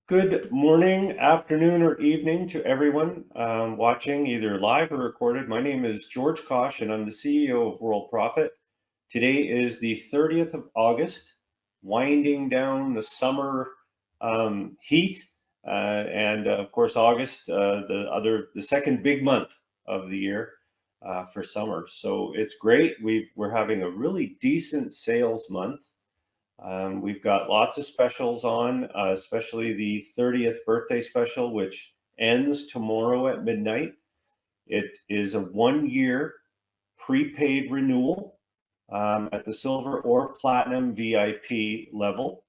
Good morning, afternoon, or evening to everyone watching either live or recorded. My name is George Kosch, and I'm the CEO of Worldprofit. Today is the 30th of August, winding down the summer heat, and of course, August, the second big month of the year for summer. So it's great. We're having a really decent sales month. We've got lots of specials on, especially the 30th birthday special, which ends tomorrow at midnight. It is a 1-year prepaid renewal at the silver or platinum VIP level.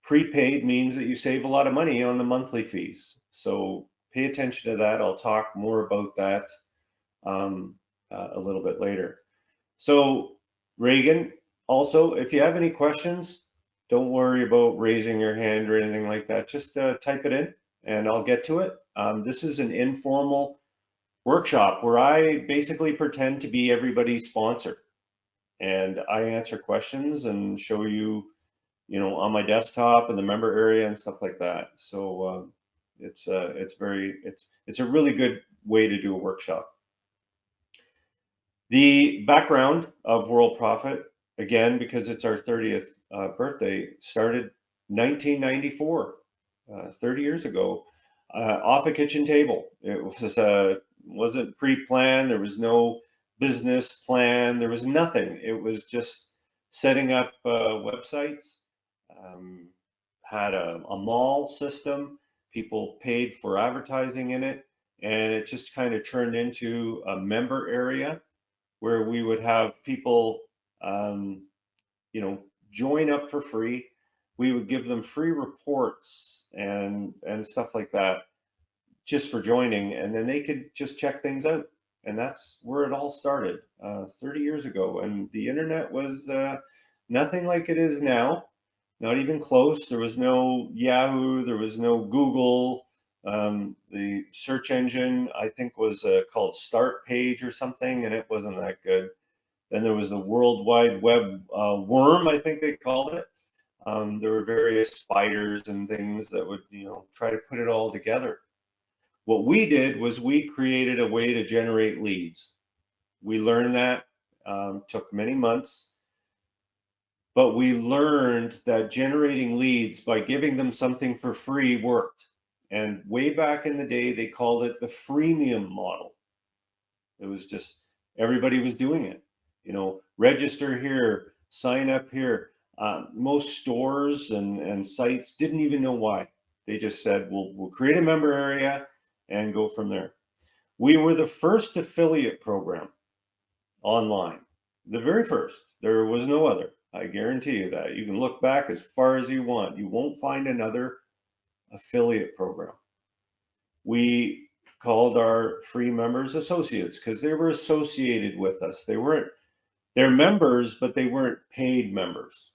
Prepaid means that you save a lot of money on the monthly fees. So pay attention to that. I'll talk more about that a little bit later. So Reagan, also, if you have any questions, don't worry about raising your hand or anything like that. Just type it in and I'll get to it. This is an informal workshop where I basically pretend to be everybody's sponsor. And I answer questions and show you, on my desktop and the member area and stuff like that. So it's a really good way to do a workshop. The background of Worldprofit, again, because it's our 30th birthday, started 1994, 30 years ago, off a kitchen table. It wasn't pre-planned. There was no business plan. There was nothing. It was just setting up websites, had a mall system. People paid for advertising in it, and it just kind of turned into a member area where we would have people, join up for free. We would give them free reports and stuff like that just for joining, and then they could just check things out. And that's where it all started 30 years ago. And the internet was nothing like it is now, not even close. There was no Yahoo, there was no Google. The search engine, I think, was called Start Page or something, and it wasn't that good. Then there was the World Wide Web worm, I think they called it. There were various spiders and things that would, try to put it all together. What we did was we created a way to generate leads. We learned that, took many months, but we learned that generating leads by giving them something for free worked. And way back in the day, they called it the freemium model. It was just, everybody was doing it. Register here, sign up here. Most stores and sites didn't even know why. They just said, we'll create a member area and go from there. We were the first affiliate program online, the very first. There was no other. I guarantee you that. You can look back as far as you want. You won't find another affiliate program. We called our free members associates because they were associated with us. They're members, but they weren't paid members.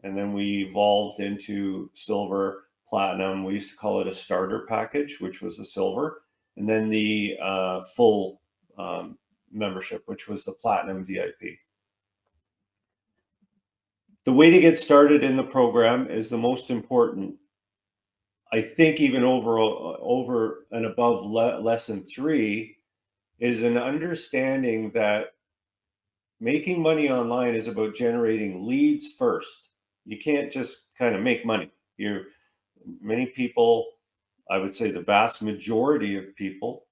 And then we evolved into silver, platinum. We used to call it a starter package, which was the silver, and then the full membership, which was the platinum VIP. The way to get started in the program is the most important. I think even over and above lesson 3 is an understanding that making money online is about generating leads first. You can't just kind of make money. Many people, I would say the vast majority of people,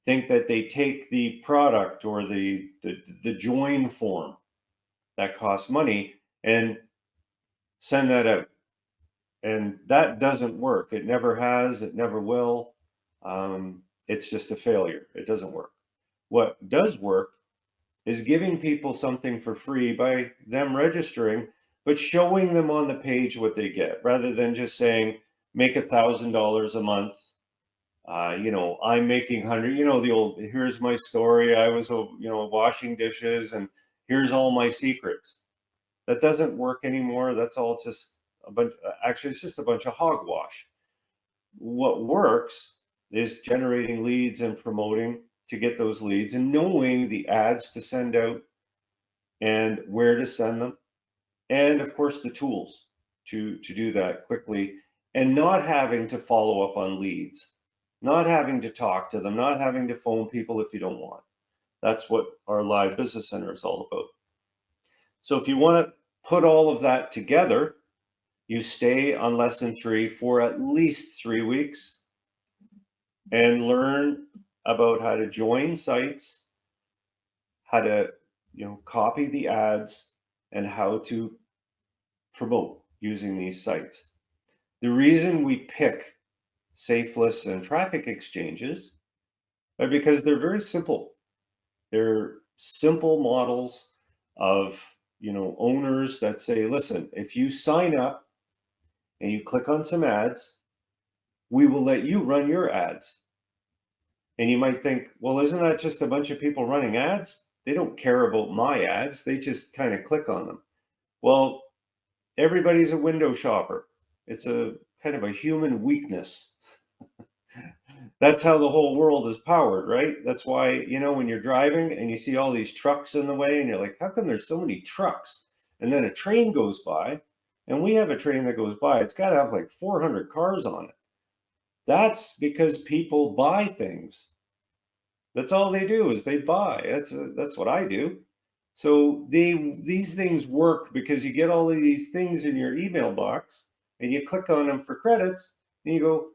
think that they take the product or the join form that costs money and send that out. And that doesn't work. It never has, it never will. It's just a failure. It doesn't work. What does work is giving people something for free by them registering, but showing them on the page what they get, rather than just saying, make $1,000 a month. I'm making 100, the old, here's my story. I was, washing dishes and here's all my secrets. That doesn't work anymore. That's all just actually, it's just a bunch of hogwash. What works is generating leads and promoting to get those leads and knowing the ads to send out and where to send them. And of course, the tools to do that quickly and not having to follow up on leads, not having to talk to them, not having to phone people if you don't want. That's what our live business center is all about. So if you want to put all of that together, you stay on lesson 3 for at least 3 weeks and learn about how to join sites, how to, copy the ads, and how to promote using these sites. The reason we pick safe lists and traffic exchanges are because they're very simple. They're simple models of, owners that say, listen, if you sign up and you click on some ads, we will let you run your ads. And you might think, well, isn't that just a bunch of people running ads? They don't care about my ads. They just kind of click on them. Well, everybody's a window shopper. It's a kind of a human weakness. That's how the whole world is powered, right? That's why, when you're driving and you see all these trucks in the way and you're like, how come there's so many trucks? And then a train goes by, and we have a train that goes by. It's got to have like 400 cars on it. That's because people buy things. That's all they do is they buy. That's what I do. So these things work because you get all of these things in your email box and you click on them for credits and you go,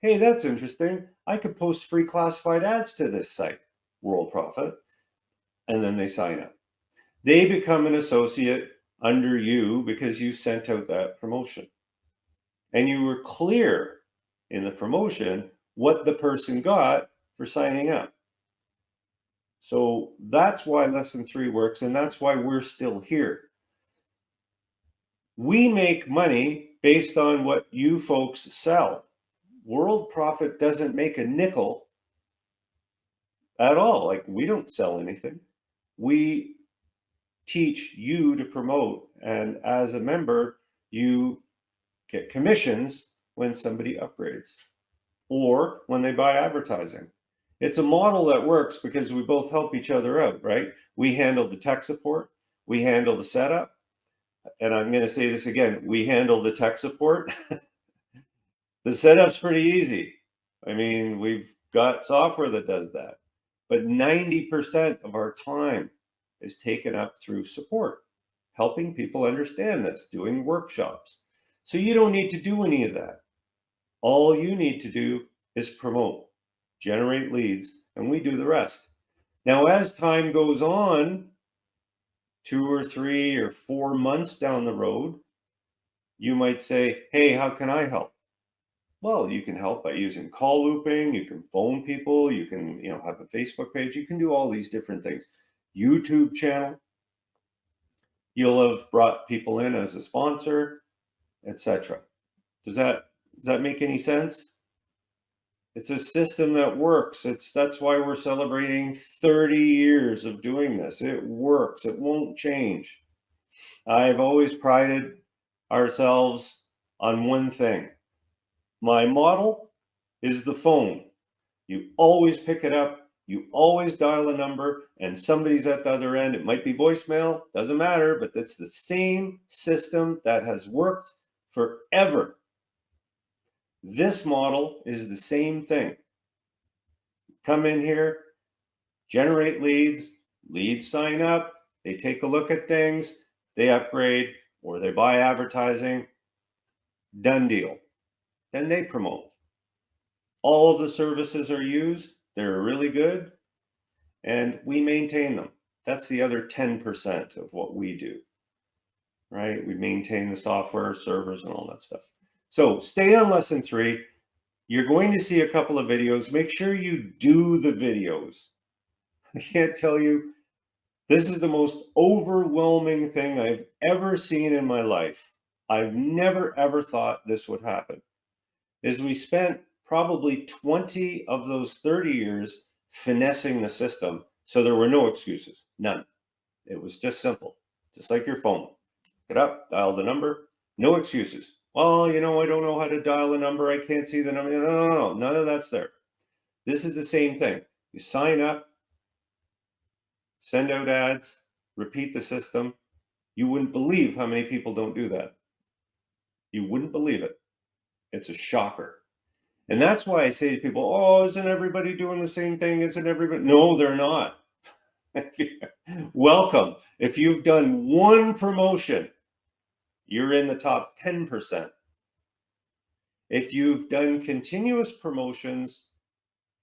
hey, that's interesting. I could post free classified ads to this site, Worldprofit. And then they sign up. They become an associate under you because you sent out that promotion. And you were clear in the promotion what the person got for signing up. So that's why lesson 3 works, and that's why we're still here. We make money based on what you folks sell. Worldprofit doesn't make a nickel at all. Like, we don't sell anything. We teach you to promote, and as a member, you get commissions when somebody upgrades or when they buy advertising. It's a model that works because we both help each other out, right? We handle the tech support, we handle the setup, and I'm going to say this again, we handle the tech support. The setup's pretty easy. I mean, we've got software that does that, but 90% of our time is taken up through support, helping people understand this, doing workshops. So you don't need to do any of that. All you need to do is promote, generate leads, and we do the rest. Now, as time goes on, 2 or 3 or 4 months down the road, you might say, hey, how can I help? Well, you can help by using call looping, you can phone people, you can, have a Facebook page, you can do all these different things. YouTube channel, you'll have brought people in as a sponsor, etc. Does that make any sense? It's a system that works. That's why we're celebrating 30 years of doing this. It works. It won't change. I've always prided ourselves on one thing. My model is the phone. You always pick it up, you always dial a number, and somebody's at the other end. It might be voicemail, doesn't matter, but it's the same system that has worked forever. This model is the same thing. Come in here, generate leads, leads sign up, they take a look at things, they upgrade, or they buy advertising, done deal. Then they promote. All of the services are used, they're really good, and we maintain them. That's the other 10% of what we do, right? We maintain the software, servers, and all that stuff. So stay on lesson 3. You're going to see a couple of videos. Make sure you do the videos. I can't tell you, this is the most overwhelming thing I've ever seen in my life. I've never, ever thought this would happen. Is we spent probably 20 of those 30 years finessing the system. So there were no excuses, none. It was just simple, just like your phone. Get up, dial the number, no excuses. Well, I don't know how to dial a number. I can't see the number. No, none of that's there. This is the same thing. You sign up, send out ads, repeat the system. You wouldn't believe how many people don't do that. You wouldn't believe it. It's a shocker. And that's why I say to people, oh, isn't everybody doing the same thing? Isn't everybody? No, they're not. Welcome. If you've done one promotion, you're in the top 10%. If you've done continuous promotions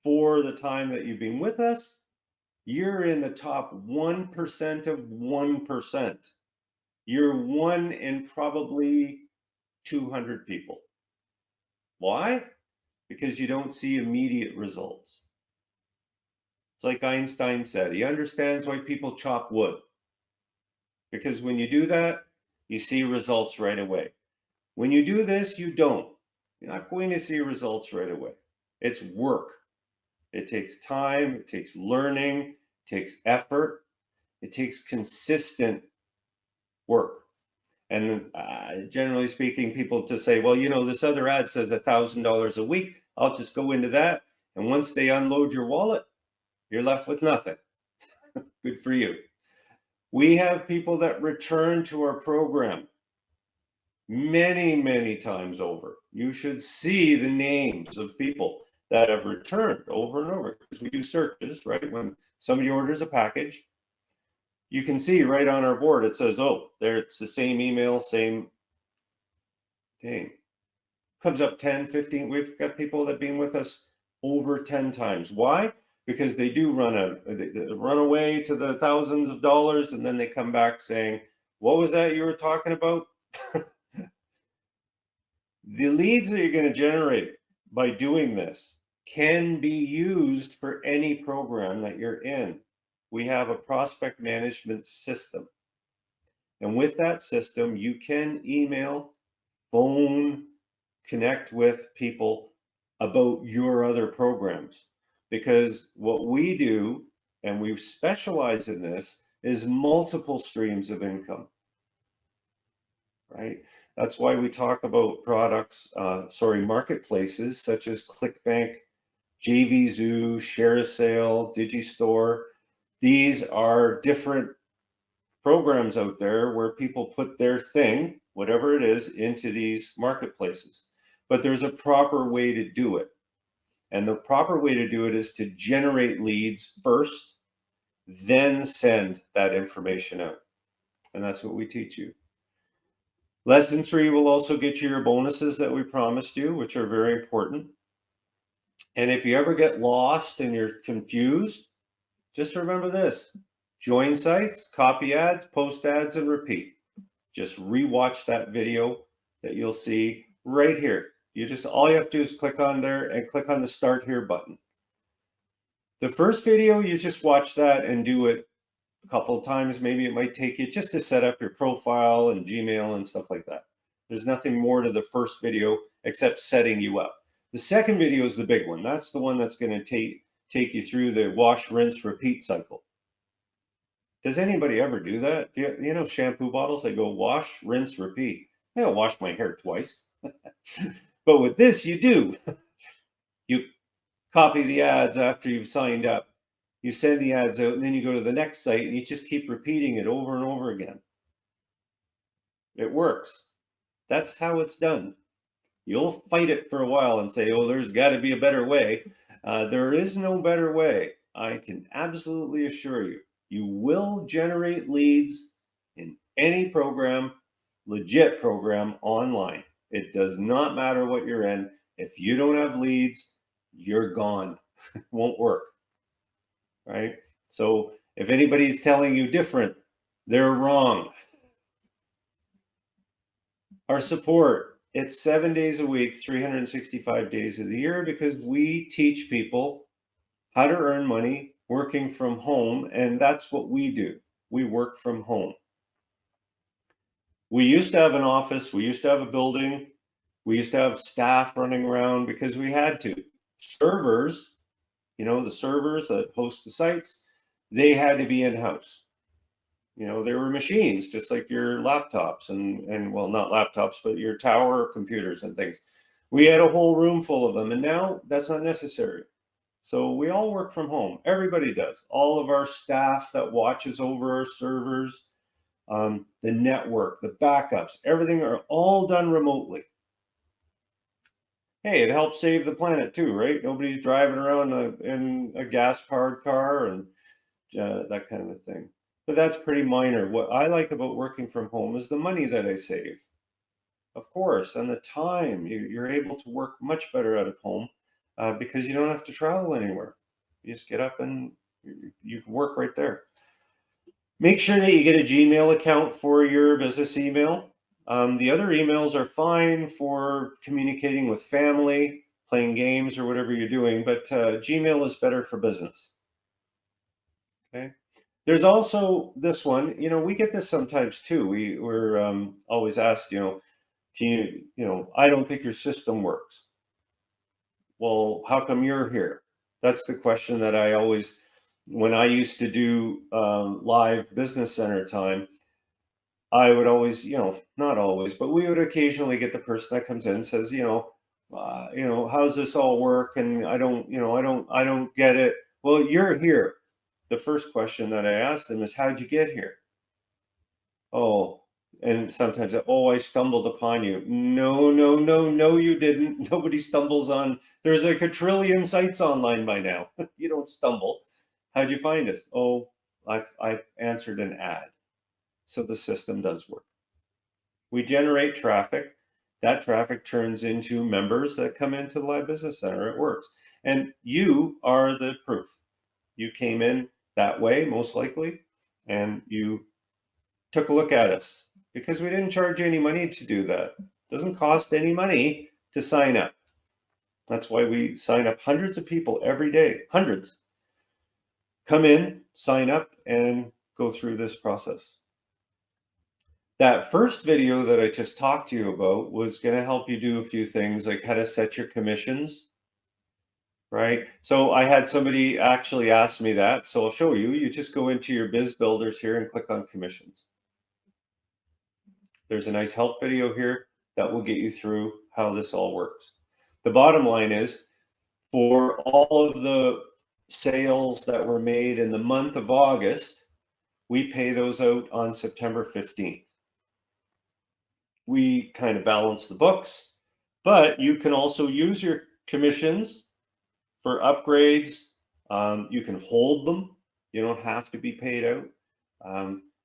for the time that you've been with us, you're in the top 1% of 1%. You're one in probably 200 people. Why? Because you don't see immediate results. It's like Einstein said, he understands why people chop wood. Because when you do that, you see results right away. When you do this, you don't. You're not going to see results right away. It's work. It takes time, it takes learning, it takes effort, it takes consistent work. And generally speaking, people to say, well, you know, this other ad says $1,000 a week. I'll just go into that. And once they unload your wallet, you're left with nothing. Good for you. We have people that return to our program many, many times over. You should see the names of people that have returned over and over, because we do searches, right? When somebody orders a package, you can see right on our board, it says, oh, there, it's the same email, same name. Comes up 10, 15. We've got people that have been with us over 10 times. Why? Because they do run away to the thousands of dollars, and then they come back saying, what was that you were talking about? The leads that you're going to generate by doing this can be used for any program that you're in. We have a prospect management system. And with that system, you can email, phone, connect with people about your other programs. Because what we do, and we specialize in this, is multiple streams of income, right? That's why we talk about products, marketplaces such as ClickBank, JVZoo, ShareASale, Digistore. These are different programs out there where people put their thing, whatever it is, into these marketplaces. But there's a proper way to do it. And the proper way to do it is to generate leads first, then send that information out. And that's what we teach you. Lesson 3 will also get you your bonuses that we promised you, which are very important. And if you ever get lost and you're confused, just remember this: join sites, copy ads, post ads, and repeat. Just rewatch that video that you'll see right here. All you have to do is click on there and click on the Start Here button. The first video, you just watch that and do it a couple of times. Maybe it might take you just to set up your profile and Gmail and stuff like that. There's nothing more to the first video except setting you up. The second video is the big one. That's the one that's going to take you through the wash, rinse, repeat cycle. Does anybody ever do that? You know shampoo bottles, they go wash, rinse, repeat. I don't wash my hair twice. But with this, you do. You copy the ads after you've signed up. You send the ads out, and then you go to the next site, and you just keep repeating it over and over again. It works. That's how it's done. You'll fight it for a while and say, oh, there's got to be a better way. There is no better way. I can absolutely assure you. You will generate leads in any program, legit program, online. It does not matter what you're in. If you don't have leads, you're gone. It won't work, right? So if anybody's telling you different, they're wrong. Our support, it's 7 days a week, 365 days of the year, because we teach people how to earn money working from home, and that's what we do. We work from home. We used to have an office, we used to have a building, we used to have staff running around because we had to. Servers, you know, the servers that host the sites, they had to be in-house. You know, there were machines just like your laptops and well, not laptops, but your tower computers and things. We had a whole room full of them, and now that's not necessary. So we all work from home. Everybody does. All of our staff that watches over our servers, the network, the backups, everything are all done remotely. hey, it helps save the planet too, right? Nobody's driving around in a gas-powered car and that kind of a thing. But that's pretty minor. What I like about working from home is the money that I save, of course, and the time. You're able to work much better out of home because you don't have to travel anywhere. You just get up and you can work right there. Make sure that you get a Gmail account for your business email. The other emails are fine for communicating with family, playing games, or whatever you're doing, but Gmail is better for business. Okay. There's also this one. We get this sometimes too. We're always asked, can I don't think your system works. Well, how come you're here? That's the question that I always, when I used to do live business center time, I would always, not always, but we would occasionally get the person that comes in and says, how's this all work? And I don't get it. Well, you're here. The first question that I asked them is, how'd you get here? Oh, and sometimes, oh, I stumbled upon you. No, no, no, no, you didn't. Nobody stumbles on, there's like a trillion sites online by now. You don't stumble. How'd you find us? Oh, I answered an ad. So the system does work. We generate traffic. That traffic turns into members that come into the Live Business Center. It works. And you are the proof. You came in that way, most likely, and you took a look at us because we didn't charge you any money to do that. It doesn't cost any money to sign up. That's why we sign up hundreds of people every day. Hundreds. Come in, sign up, and go through this process. That first video that I just talked to you about was going to help you do a few things like how to set your commissions, right? So I had somebody actually ask me that. So I'll show you. You just go into your biz builders here and click on commissions. There's a nice help video here that will get you through how this all works. The bottom line is, for all of the sales that were made in the month of August, we pay those out on September 15th. We kind of balance the books, but you can also use your commissions for upgrades. You can hold them. You don't have to be paid out.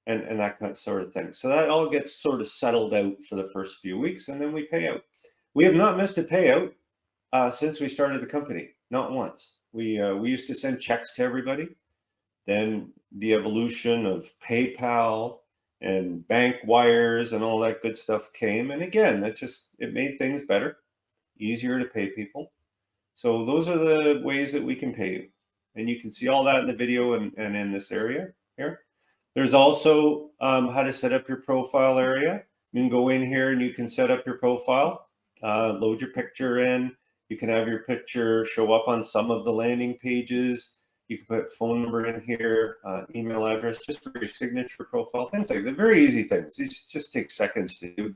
And that kind of sort of thing. So that all gets sort of settled out for the first few weeks, and then we pay out. We have not missed a payout since we started the company, not once. We used to send checks to everybody. Then the evolution of PayPal and bank wires and all that good stuff came. And again, it made things better, easier to pay people. So those are the ways that we can pay you. And you can see all that in the video and in this area here. There's also how to set up your profile area. You can go in here and you can set up your profile, load your picture in. You can have your picture show up on some of the landing pages. You can put phone number in here, email address, just for your signature profile, things like that. Very easy things. These just take seconds to do.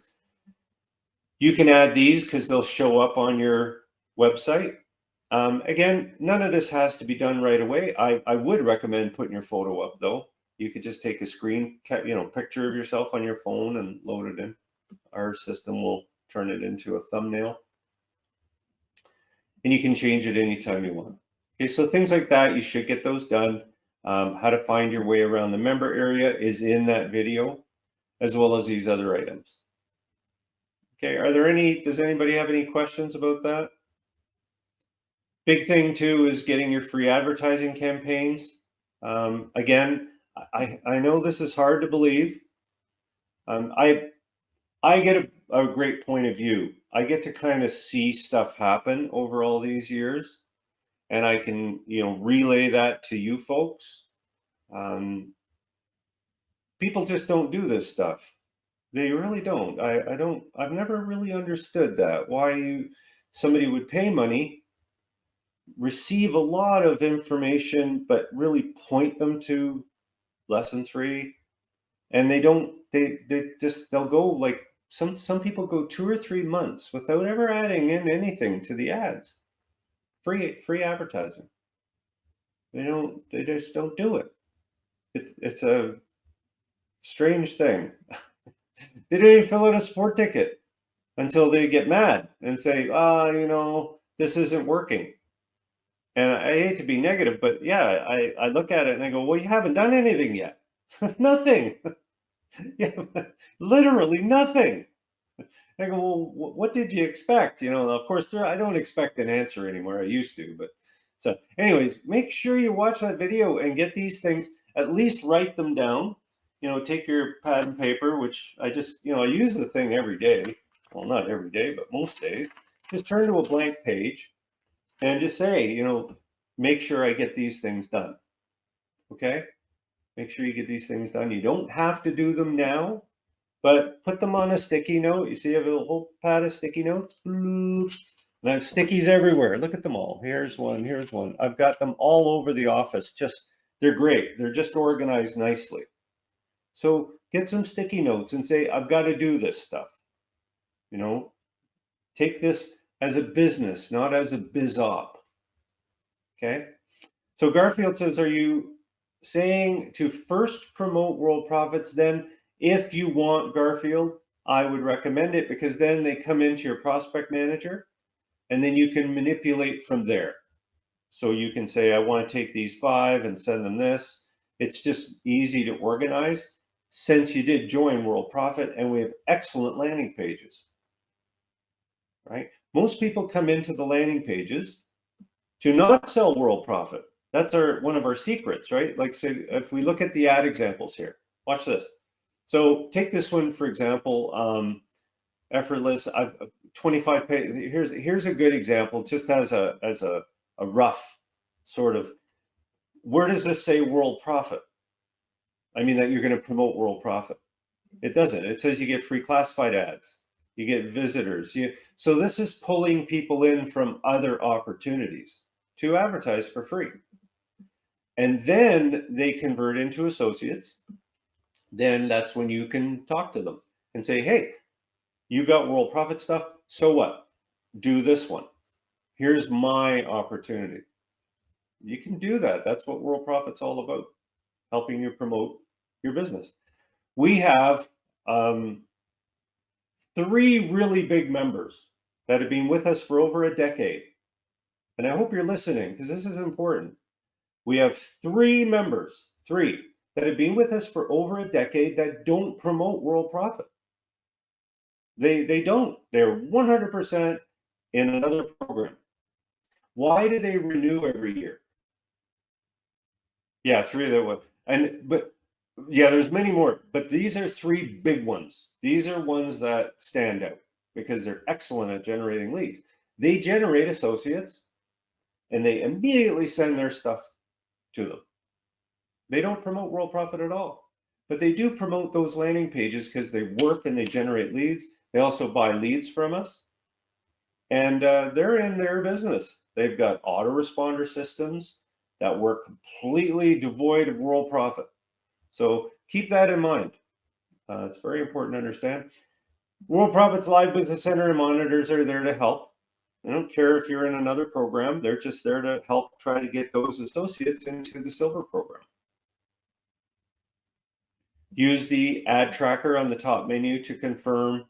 You can add these because they'll show up on your website. Again, none of this has to be done right away. I would recommend putting your photo up though. You could just take a screen, picture of yourself on your phone and load it in. Our system will turn it into a thumbnail. And you can change it anytime you want. Okay, so things like that, you should get those done. How to find your way around the member area is in that video, as well as these other items. Okay, does anybody have any questions about that? Big thing too is getting your free advertising campaigns. Again, I know this is hard to believe. I get a great point of view. I get to kind of see stuff happen over all these years, and I can relay that to you folks. People just don't do this stuff. They really don't. I've never really understood that, why somebody would pay money, receive a lot of information, but really point them to lesson 3, and they'll go like some people go 2 or 3 months without ever adding in anything to the ads. Free advertising. They just don't do it. It's a strange thing. They didn't even fill out a sport ticket. until they get mad and say, this isn't working. And I hate to be negative, but yeah, I look at it and I go, well, you haven't done anything yet. Nothing. Yeah, literally nothing. I go, well, what did you expect? Of course, I don't expect an answer anymore. I used to, but so, anyways, make sure you watch that video and get these things. At least write them down. Take your pad and paper, which I just, I use the thing every day. Well, not every day, but most days. Just turn to a blank page and just say, make sure I get these things done. Okay? Make sure you get these things done. You don't have to do them now, but put them on a sticky note. You see, I have a whole pad of sticky notes. And I have stickies everywhere. Look at them all. Here's one. Here's one. I've got them all over the office. They're great. They're just organized nicely. So get some sticky notes and say, I've got to do this stuff. Take this as a business, not as a biz op. Okay. So Garfield says, are you saying to first promote World Profits? Then if you want, Garfield, I would recommend it, because then they come into your prospect manager and then you can manipulate from there. So you can say, I want to take these 5 and send them this. It's just easy to organize since you did join World Profit, and we have excellent landing pages, right? Most people come into the landing pages to not sell World Profit. That's one of our secrets, right? Like, say, if we look at the ad examples here, watch this. So take this one, for example, effortless. I've 25 pages. Here's a good example, just as a rough sort of, where does this say World Profit? I mean, that you're going to promote World Profit. It doesn't. It says you get free classified ads. You get visitors. So this is pulling people in from other opportunities to advertise for free. And then they convert into associates. Then that's when you can talk to them and say, hey, you got World Profit stuff. So what? Do this one. Here's my opportunity. You can do that. That's what World Profit's all about, helping you promote your business. We have 3 really big members that have been with us for over a decade. And I hope you're listening, because this is important. We have 3 members, 3, that have been with us for over a decade that don't promote World Profit. They don't. They're 100% in another program. Why do they renew every year? Yeah, 3 that one. But yeah, there's many more, but these are 3 big ones. These are ones that stand out because they're excellent at generating leads. They generate associates and they immediately send their stuff to them. They don't promote World Profit at all, but they do promote those landing pages because they work and they generate leads. They also buy leads from us, and they're in their business. They've got autoresponder systems that work completely devoid of World Profit. So keep that in mind. It's very important to understand. World Profit's Live Business Center and monitors are there to help. I don't care if you're in another program. They're just there to help try to get those associates into the silver program. Use the ad tracker on the top menu to confirm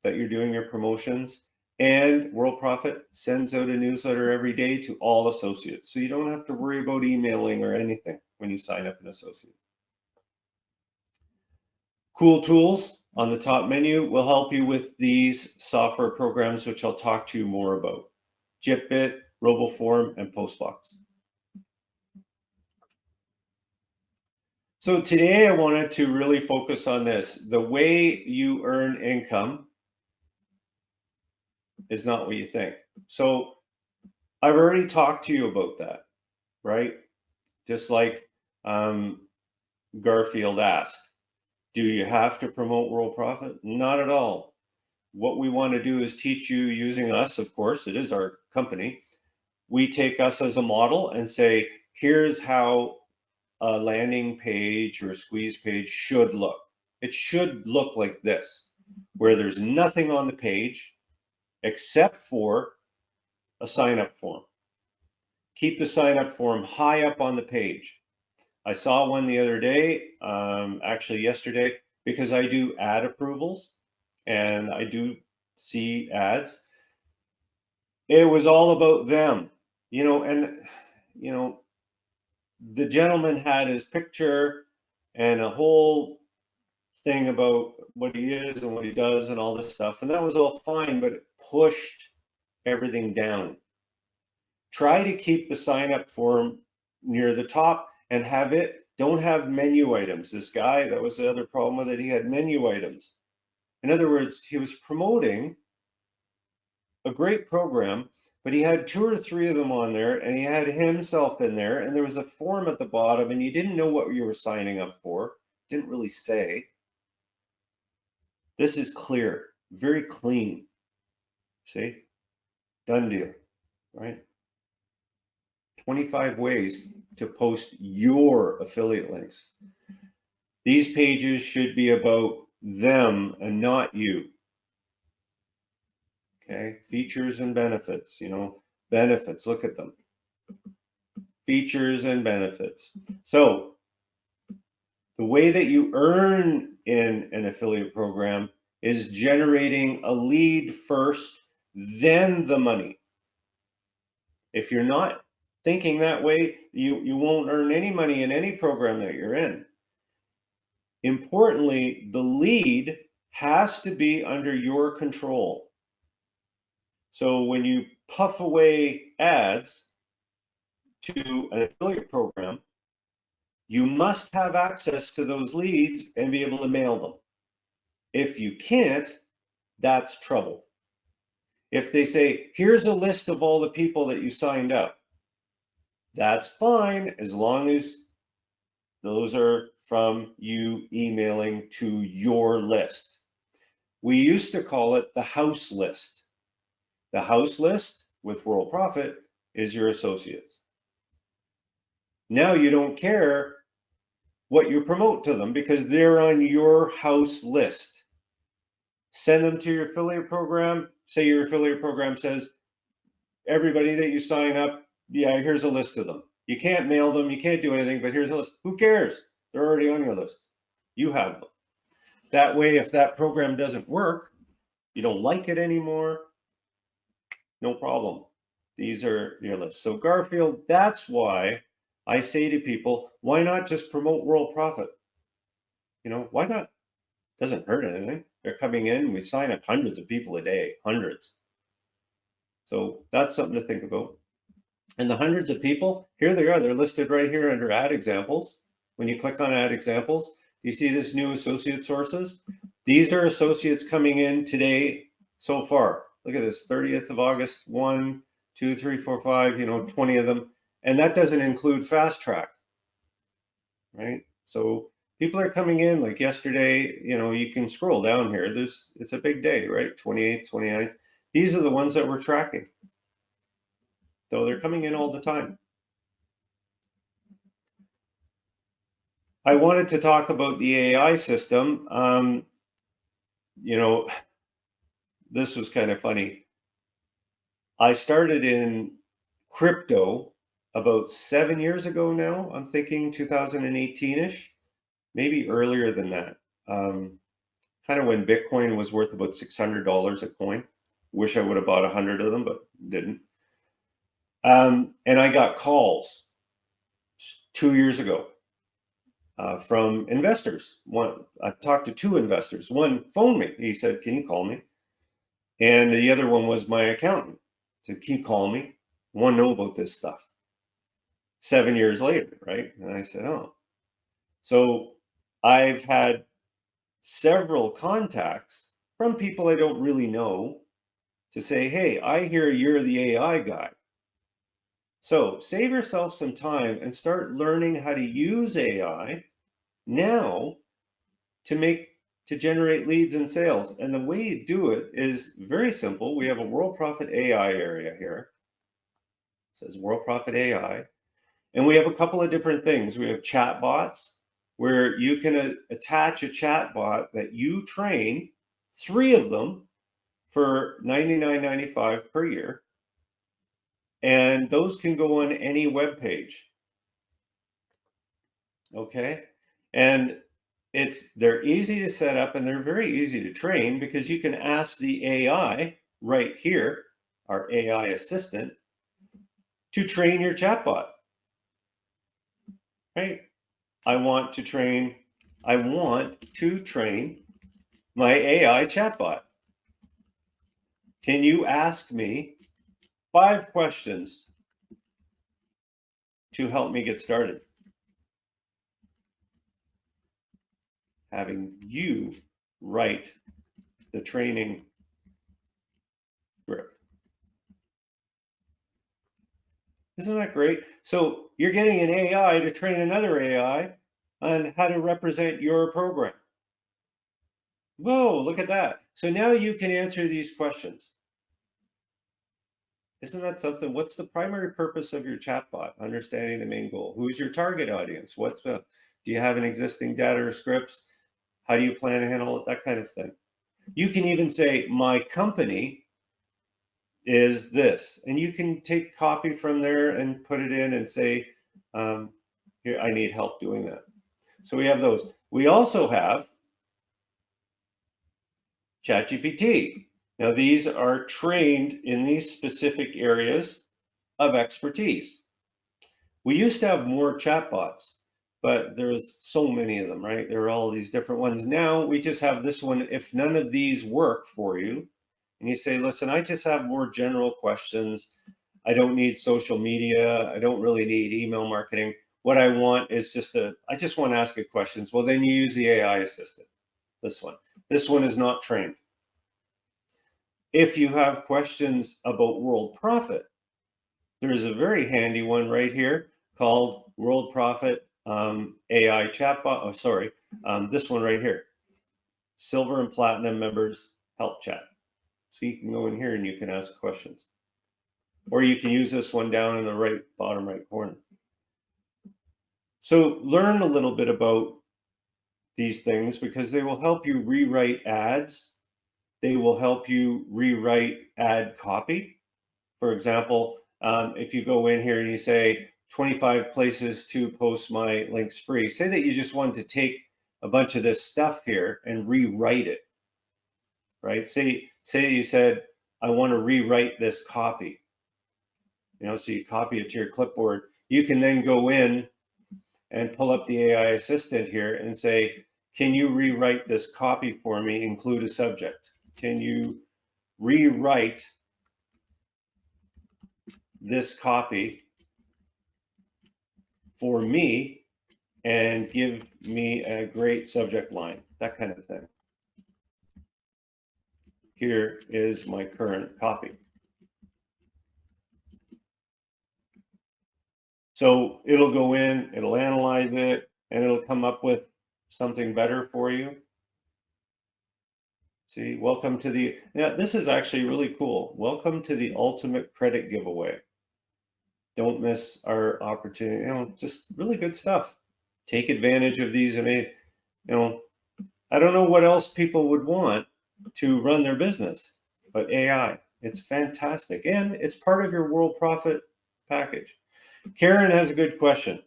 that you're doing your promotions. And World Profit sends out a newsletter every day to all associates. So you don't have to worry about emailing or anything when you sign up an associate. Cool tools on the top menu will help you with these software programs, which I'll talk to you more about. JitBit, RoboForm, and Postbox. So today I wanted to really focus on this. The way you earn income is not what you think. So I've already talked to you about that, right? Just like Garfield asked, do you have to promote World Profit? Not at all. What we want to do is teach you using us, of course, it is our company. We take us as a model and say, here's how a landing page or a squeeze page should look. It should look like this, where there's nothing on the page except for a sign-up form. Keep the sign-up form high up on the page. I saw one the other day, actually yesterday, because I do ad approvals and I do see ads. It was all about them, and the gentleman had his picture and a whole thing about what he is and what he does and all this stuff, and that was all fine, but it pushed everything down. Try to keep the sign up form near the top and don't have menu items. This guy, that was the other problem with it, he had menu items. In other words, he was promoting a great program, but he had 2 or 3 of them on there, and he had himself in there, and there was a form at the bottom, and you didn't know what you were signing up for. Didn't really say. This is clear, very clean. See? Done deal, right? 25 ways to post your affiliate links. These pages should be about them and not you. Okay, features and benefits, benefits, look at them. Features and benefits. So the way that you earn in an affiliate program is generating a lead first, then the money. If you're not thinking that way, you won't earn any money in any program that you're in. Importantly, the lead has to be under your control. So when you puff away ads to an affiliate program, you must have access to those leads and be able to mail them. If you can't, that's trouble. If they say, here's a list of all the people that you signed up, that's fine, as long as those are from you emailing to your list. We used to call it the house list. The house list with Worldprofit is your associates. Now you don't care what you promote to them because they're on your house list. Send them to your affiliate program. Say your affiliate program says, everybody that you sign up, yeah, here's a list of them. You can't mail them, you can't do anything, but here's a list. Who cares? They're already on your list. You have them. That way, if that program doesn't work, you don't like it anymore, no problem. These are your lists. So Garfield, that's why I say to people, why not just promote Worldprofit? Why not? Doesn't hurt anything. They're coming in, we sign up hundreds of people a day, hundreds. So that's something to think about. And the hundreds of people, here they are, they're listed right here under ad examples. When you click on ad examples, you see this new associate sources. These are associates coming in today so far. Look at this, 30th of August, 1, 2, 3, 4, 5, 20 of them. And that doesn't include fast track, right? So people are coming in like yesterday, you can scroll down here. It's a big day, right? 28th, 29th. These are the ones that we're tracking. So they're coming in all the time. I wanted to talk about the AI system. This was kind of funny. I started in crypto about 7 years ago now. I'm thinking 2018-ish, maybe earlier than that. Kind of when Bitcoin was worth about $600 a coin. Wish I would have bought 100 of them, but didn't. And I got calls 2 years ago from investors. I talked to 2 investors. One phoned me. He said, "Can you call me?" And the other one was my accountant. He said, "Can you call me? I want to know about this stuff." 7 years later, right? And I said, "Oh." So I've had several contacts from people I don't really know to say, "Hey, I hear you're the AI guy. So save yourself some time and start learning how to use AI now to generate leads and sales." And the way you do it is very simple. We have a Worldprofit AI area here. It says Worldprofit AI. And we have a couple of different things. We have chat bots where you can attach a chat bot that you train, 3 of them for $99.95 per year. And those can go on any web page. Okay. And They're easy to set up and they're very easy to train because you can ask the AI right here, our AI assistant, to train your chatbot. Right? I want to train my AI chatbot. Can you ask me 5 questions to help me get started? Having you write the training script. Isn't that great? So you're getting an AI to train another AI on how to represent your program. Whoa, look at that. So now you can answer these questions. Isn't that something? What's the primary purpose of your chatbot? Understanding the main goal. Who's your target audience? Do you have an existing data or scripts? How do you plan to handle it? That kind of thing. You can even say, my company is this, and you can take copy from there and put it in and say, here, I need help doing that. So we have those. We also have ChatGPT. Now, these are trained in these specific areas of expertise. We used to have more chatbots, but there's so many of them, right? There are all these different ones. Now we just have this one. If none of these work for you, and you say, listen, I just have more general questions. I don't need social media. I don't really need email marketing. What I want is I just want to ask it questions. Well, then you use the AI assistant. This one. This one is not trained. If you have questions about world profit, there's a very handy one right here called Worldprofit AI chatbot. Oh, sorry, this one right here, Silver and Platinum members help chat. So you can go in here and you can ask questions, or you can use this one down in the bottom right corner. So learn a little bit about these things because they will help you rewrite ads. They will help you rewrite ad copy. For example, if you go in here and you say 25 places to post my links free, say that you just wanted to take a bunch of this stuff here and rewrite it, right? Say you said, I want to rewrite this copy, so you copy it to your clipboard. You can then go in and pull up the AI assistant here and say, can you rewrite this copy for me, include a subject? Can you rewrite this copy for me and give me a great subject line, that kind of thing. Here is my current copy. So it'll go in, it'll analyze it, and it'll come up with something better for you. See, welcome to this is actually really cool. Welcome to the ultimate credit giveaway. Don't miss our opportunity. Just really good stuff. Take advantage of these. I mean, I don't know what else people would want to run their business, but AI, it's fantastic. And it's part of your world profit package. Karen has a good question.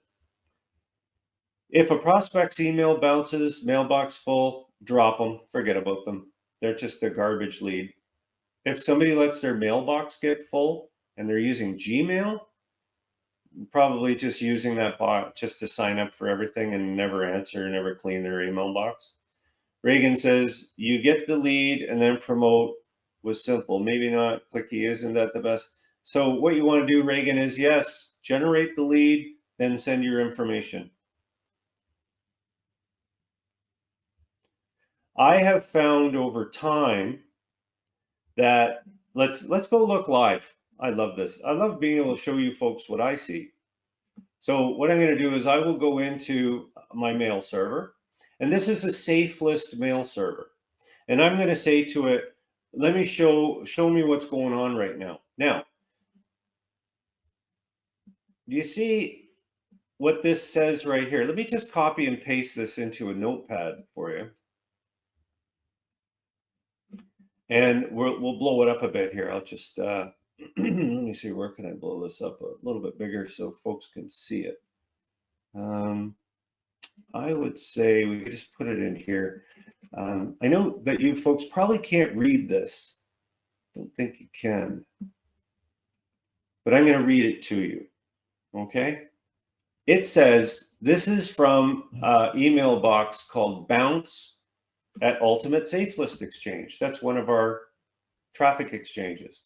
If a prospect's email bounces, mailbox full, drop them, forget about them. They're just a garbage lead. If somebody lets their mailbox get full and they're using Gmail, probably just using that bot just to sign up for everything and never answer, never clean their email box. Reagan says, you get the lead and then promote was simple. Maybe not clicky. Isn't that the best? So what you want to do, Reagan, is yes, generate the lead, then send your information. I have found over time that let's go look live. I love this. I love being able to show you folks what I see. So what I'm going to do is I will go into my mail server, and this is a safe list mail server. And I'm going to say to it, let me show me what's going on right now. Now, do you see what this says right here? Let me just copy and paste this into a notepad for you. And we'll blow it up a bit here. I'll just, let me see, where can I blow this up a little bit bigger so folks can see it? I would say we could just put it in here. I know that you folks probably can't read this. Don't think you can. But I'm going to read it to you. Okay? It says, this is from an email box called Bounce at Ultimate Safe List Exchange. That's one of our traffic exchanges.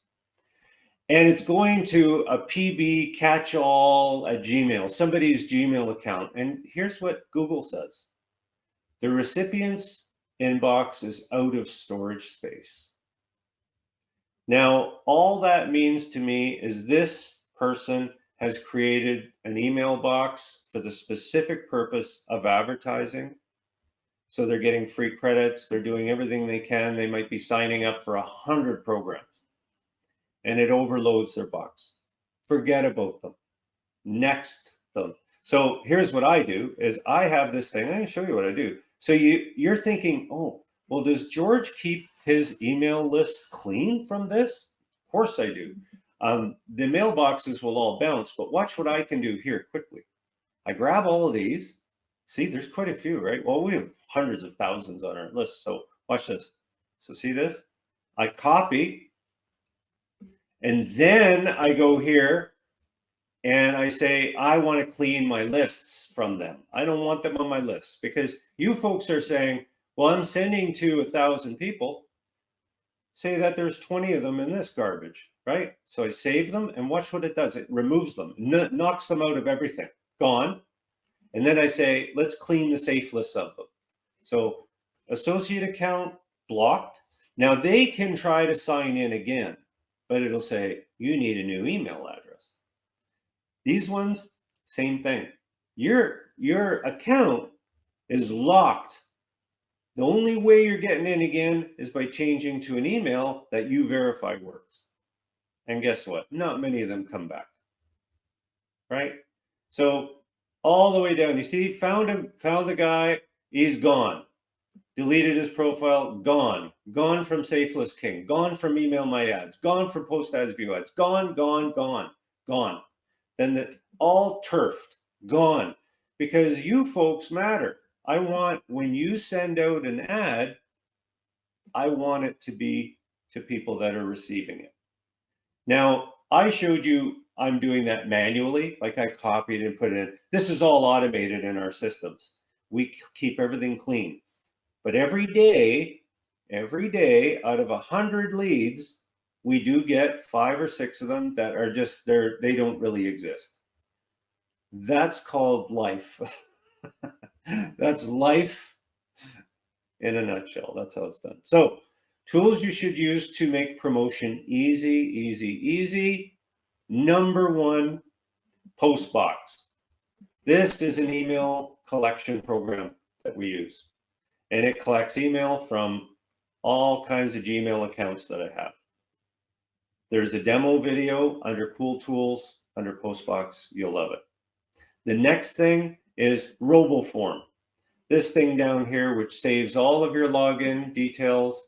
And it's going to a PB catch-all at Gmail, somebody's Gmail account. And here's what Google says. The recipient's inbox is out of storage space. Now, all that means to me is this person has created an email box for the specific purpose of advertising. So they're getting free credits. They're doing everything they can. They might be signing up for 100 programs. And it overloads their box. Forget about them. Next them. So here's what I do is I have this thing. I'm going to show you what I do. So you're thinking, oh, well, does George keep his email list clean from this? Of course I do. The mailboxes will all bounce, but watch what I can do here quickly. I grab all of these. See, there's quite a few, right? Well, we have hundreds of thousands on our list. So watch this. So see this? I copy, and then I go here and I say, I want to clean my lists from them. I don't want them on my list because you folks are saying, well, I'm sending to 1,000 people. Say that there's 20 of them in this garbage, right? So I save them and watch what it does. It removes them, knocks them out of everything, gone. And then I say, let's clean the safe list of them. So associate account blocked. Now they can try to sign in again, but it'll say, you need a new email address. These ones, same thing. Your account is locked. The only way you're getting in again is by changing to an email that you verify works. And guess what? Not many of them come back, right? So all the way down, you see, found the guy, he's gone. Deleted his profile, gone. Gone from Safe List King, gone from Email My Ads, gone from Post Ads View Ads, gone. Then all turfed, gone. Because you folks matter. I want, when you send out an ad, I want it to be to people that are receiving it. Now, I showed you I'm doing that manually, like I copied and put it in. This is all automated in our systems. We keep everything clean. But every day, out of 100 leads, we do get 5 or 6 of them that are just there. They don't really exist. That's called life. That's life in a nutshell. That's how it's done. So tools you should use to make promotion easy. Number 1, Postbox. This is an email collection program that we use. And it collects email from all kinds of Gmail accounts that I have. There's a demo video under Cool Tools, under Postbox. You'll love it. The next thing is RoboForm. This thing down here, which saves all of your login details,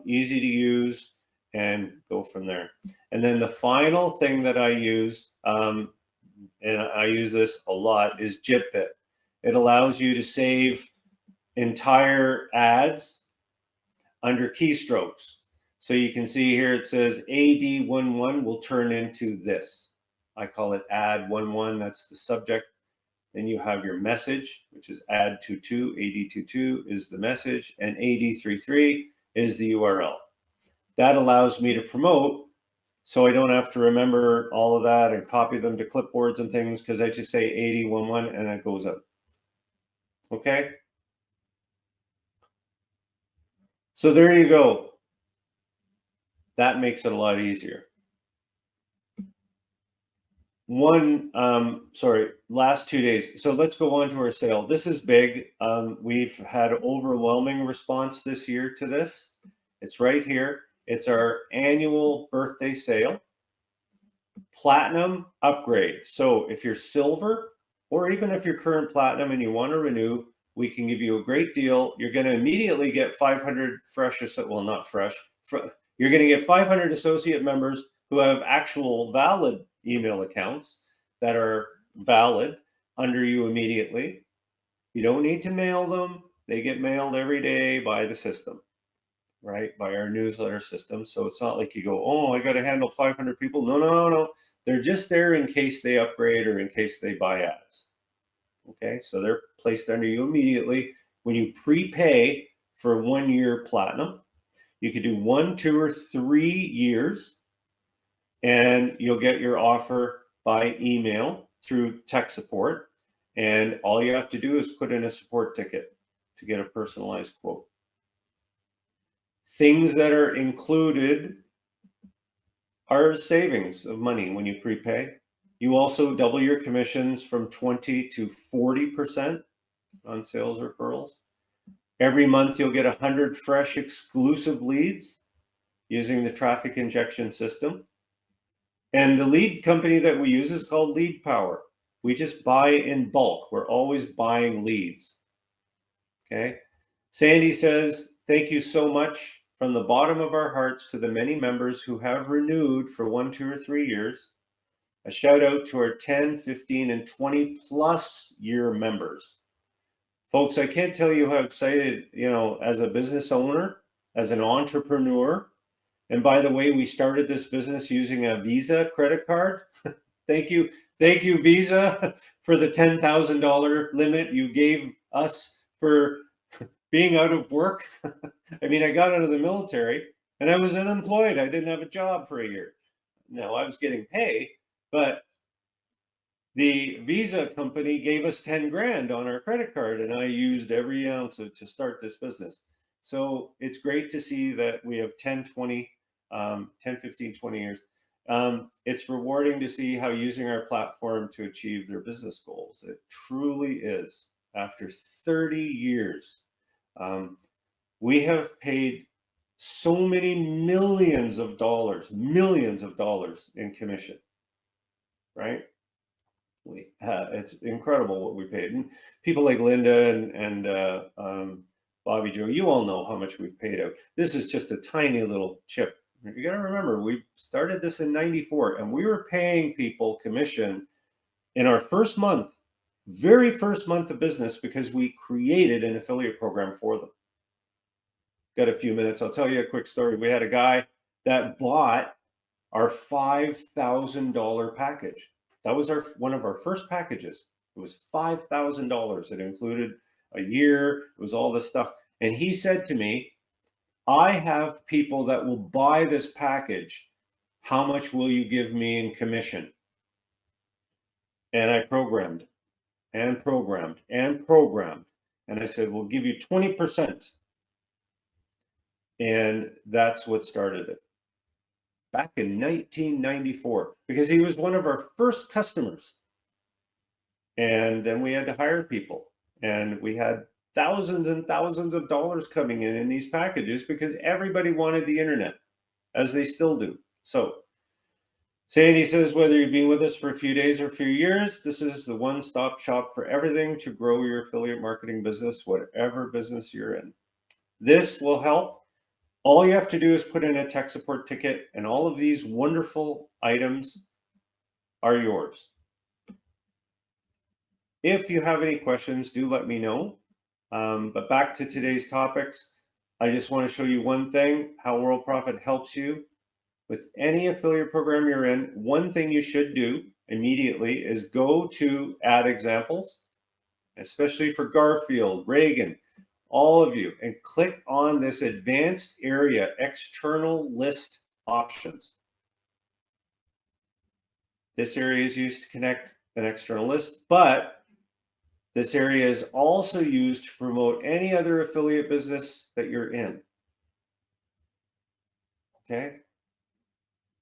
easy to use, and go from there. And then the final thing that I use, and I use this a lot, is JitBit. It allows you to save entire ads under keystrokes. So you can see here it says AD11 will turn into this. I call it ad11, that's the subject. Then you have your message, which is ad22, AD22 is the message, and AD33 is the URL. That allows me to promote, so I don't have to remember all of that and copy them to clipboards and things, because I just say AD11 and it goes out. Okay? So there you go. That makes it a lot easier. Last 2 days. So let's go on to our sale. This is big. We've had overwhelming response this year to this. It's right here. It's our annual birthday sale. Platinum upgrade. So if you're silver, or even if you're current platinum and you want to renew, we can give you a great deal. You're going to immediately get 500 fresh, well, not fresh. You're going to get 500 associate members who have actual valid email accounts that are valid under you immediately. You don't need to mail them. They get mailed every day by the system, right? By our newsletter system. So it's not like you go, oh, I got to handle 500 people. No, no, no, no. They're just there in case they upgrade or in case they buy ads. Okay, so they're placed under you immediately. When you prepay for 1 year platinum, you could do 1, 2, or 3 years, and you'll get your offer by email through tech support. And all you have to do is put in a support ticket to get a personalized quote. Things that are included are savings of money when you prepay. You also double your commissions from 20 to 40% on sales referrals. Every month you'll get 100 fresh exclusive leads using the traffic injection system. And the lead company that we use is called Lead Power. We just buy in bulk. We're always buying leads. Okay. Sandy says, thank you so much from the bottom of our hearts to the many members who have renewed for 1, 2, or 3 years. A shout out to our 10, 15, and 20 plus year members. Folks, I can't tell you how excited, as a business owner, as an entrepreneur, and by the way, we started this business using a Visa credit card. Thank you, Visa, for the $10,000 limit you gave us for being out of work. I mean, I got out of the military and I was unemployed. I didn't have a job for a year. No, I was getting paid, but the Visa company gave us 10 grand on our credit card, and I used every ounce to start this business. So it's great to see that we have 10, 20, 10, 15, 20 years. It's rewarding to see how using our platform to achieve their business goals. It truly is. After 30 years, we have paid so many millions of dollars in commission, right? It's incredible what we paid. And people like Linda and Bobby Joe, you all know how much we've paid out. This is just a tiny little chip. You got to remember, we started this in '94, and we were paying people commission in our first month, very first month of business, because we created an affiliate program for them. Got a few minutes. I'll tell you a quick story. We had a guy that bought our $5,000 package. That was one of our first packages. It was $5,000. It included a year. It was all this stuff. And he said to me, I have people that will buy this package. How much will you give me in commission? And I programmed and programmed and programmed. And I said, we'll give you 20%. And that's what started it. Back in 1994, because he was one of our first customers. And then we had to hire people, and we had thousands and thousands of dollars coming in these packages because everybody wanted the internet, as they still do. So Sandy says, whether you've been with us for a few days or a few years, this is the one-stop shop for everything to grow your affiliate marketing business, whatever business you're in. This will help. All you have to do is put in a tech support ticket, and all of these wonderful items are yours. If you have any questions, do let me know. But back to today's topics, I just want to show you one thing, how Worldprofit helps you with any affiliate program you're in. One thing you should do immediately is go to Add Examples, especially for Garfield, Reagan, all of you, and click on this advanced area, external list options. This area is used to connect an external list, but this area is also used to promote any other affiliate business that you're in. Okay,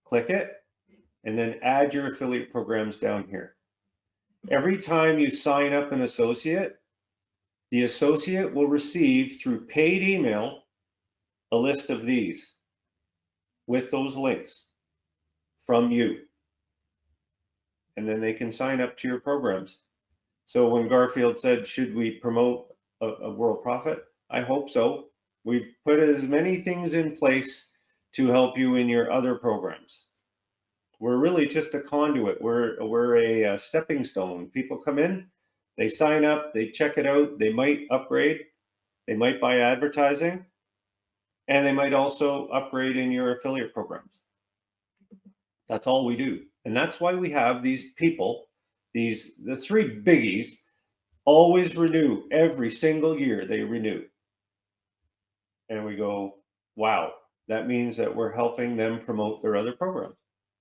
click it and then add your affiliate programs down here. Every time you sign up an associate, the associate will receive through paid email a list of these with those links from you. And then they can sign up to your programs. So when Garfield said, should we promote a Worldprofit? I hope so. We've put as many things in place to help you in your other programs. We're really just a conduit. We're a stepping stone. People come in, They sign up, they check it out, they might upgrade, they might buy advertising, and they might also upgrade in your affiliate programs. That's all we do. And that's why we have these people, the three biggies, always renew. Every single year they renew. And we go, wow, that means that we're helping them promote their other programs.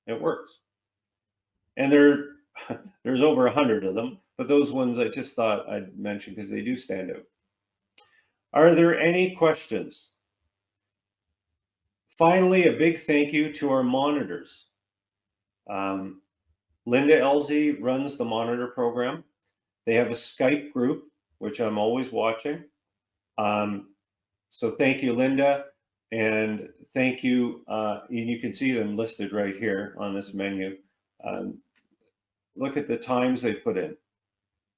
It works. And there's over 100 of them, but those ones I just thought I'd mention because they do stand out. Are there any questions? Finally, a big thank you to our monitors. Linda Elsie runs the monitor program. They have a Skype group, which I'm always watching. So thank you, Linda. And thank you, and you can see them listed right here on this menu. Look at the times they put in.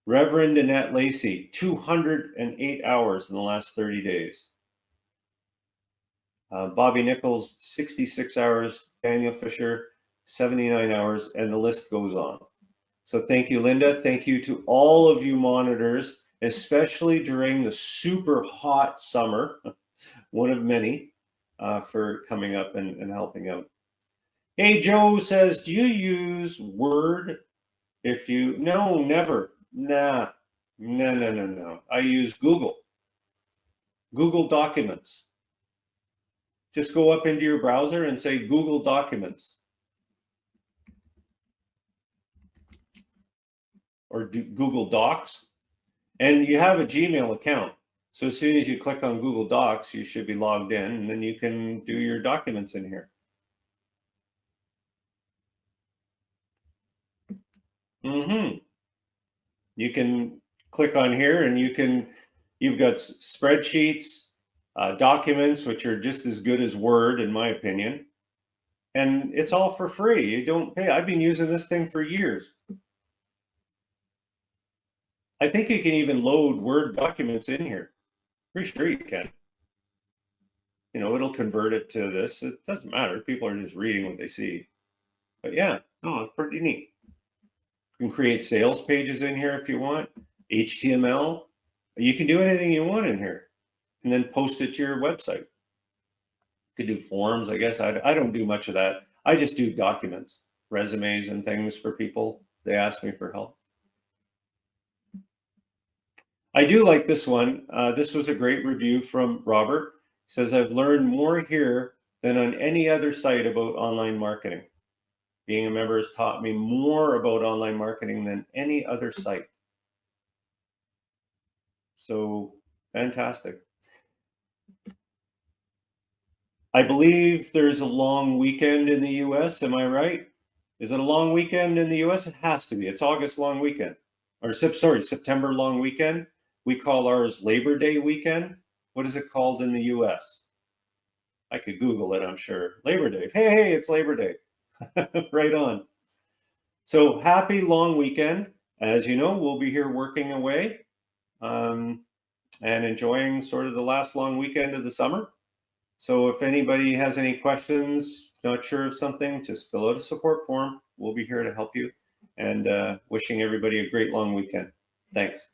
Reverend Annette Lacey, 208 hours in the last 30 days. Bobby Nichols, 66 hours. Daniel Fisher, 79 hours, and the list goes on. So thank you, Linda. Thank you to all of you monitors, especially during the super hot summer, one of many, for coming up and helping out. Hey, Joe says, do you use Word? No, never. Nah, no. I use Google Documents. Just go up into your browser and say Google Documents. Or Google Docs. And you have a Gmail account. So as soon as you click on Google Docs, you should be logged in, and then you can do your documents in here. You can click on here and you've got spreadsheets, documents, which are just as good as Word, in my opinion. And it's all for free. You don't pay. I've been using this thing for years. I think you can even load Word documents in here. Pretty sure you can. You know, it'll convert it to this. It doesn't matter. People are just reading what they see. But yeah, no, it's pretty neat. You can create sales pages in here if you want. HTML. You can do anything you want in here and then post it to your website. You could do forms, I guess. I don't do much of that. I just do documents, resumes and things for people if they ask me for help. I do like this one. This was a great review from Robert. He says, I've learned more here than on any other site about online marketing. Being a member has taught me more about online marketing than any other site. So fantastic. I believe there's a long weekend in the US. Am I right? Is it a long weekend in the US? It has to be. It's August long weekend. Or September long weekend. We call ours Labor Day weekend. What is it called in the US? I could Google it, I'm sure. Labor Day. Hey, it's Labor Day. Right on. So happy long weekend. As you know, we'll be here working away and enjoying sort of the last long weekend of the summer. So if anybody has any questions, not sure of something, just fill out a support form. We'll be here to help you, and wishing everybody a great long weekend. Thanks.